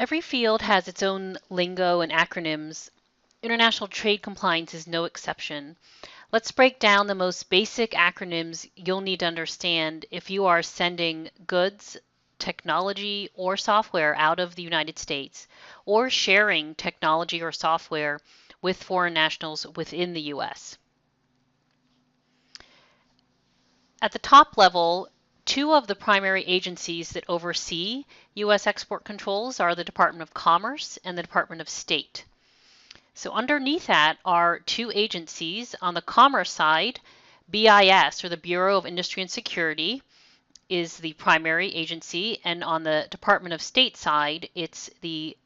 Every field has its own lingo and acronyms. International trade compliance is no exception. Let's break down the most basic acronyms you'll need to understand if you are sending goods, technology, or software out of the United States, or sharing technology or software with foreign nationals within the US. At the top level, two of the primary agencies that oversee U.S. export controls are the Department of Commerce and the Department of State. So underneath that are two agencies. On the commerce side, BIS, or the Bureau of Industry and Security, is the primary agency, and on the Department of State side, it's the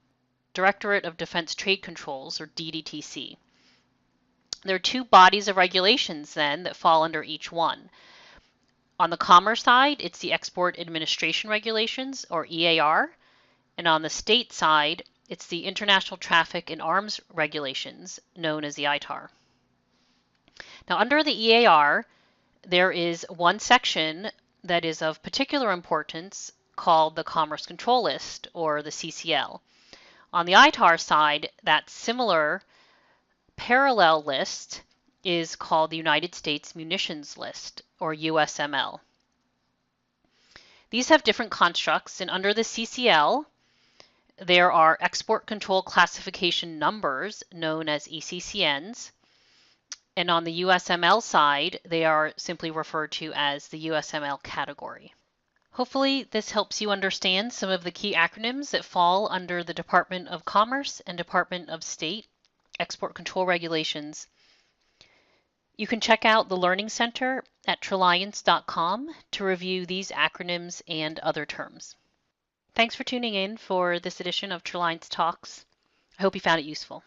Directorate of Defense Trade Controls, or DDTC. There are two bodies of regulations then that fall under each one. On the commerce side, it's the Export Administration Regulations, or EAR, and on the state side, it's the International Traffic in Arms Regulations, known as the ITAR. Now, under the EAR, there is one section that is of particular importance called the Commerce Control List, or the CCL. On the ITAR side, that similar parallel list is called the United States Munitions List, or USML. These have different constructs, and under the CCL, there are export control classification numbers known as ECCNs, and on the USML side, they are simply referred to as the USML category. Hopefully, this helps you understand some of the key acronyms that fall under the Department of Commerce and Department of State export control regulations. You can check out the Learning Center at Traliance.com to review these acronyms and other terms. Thanks for tuning in for this edition of Traliance Talks. I hope you found it useful.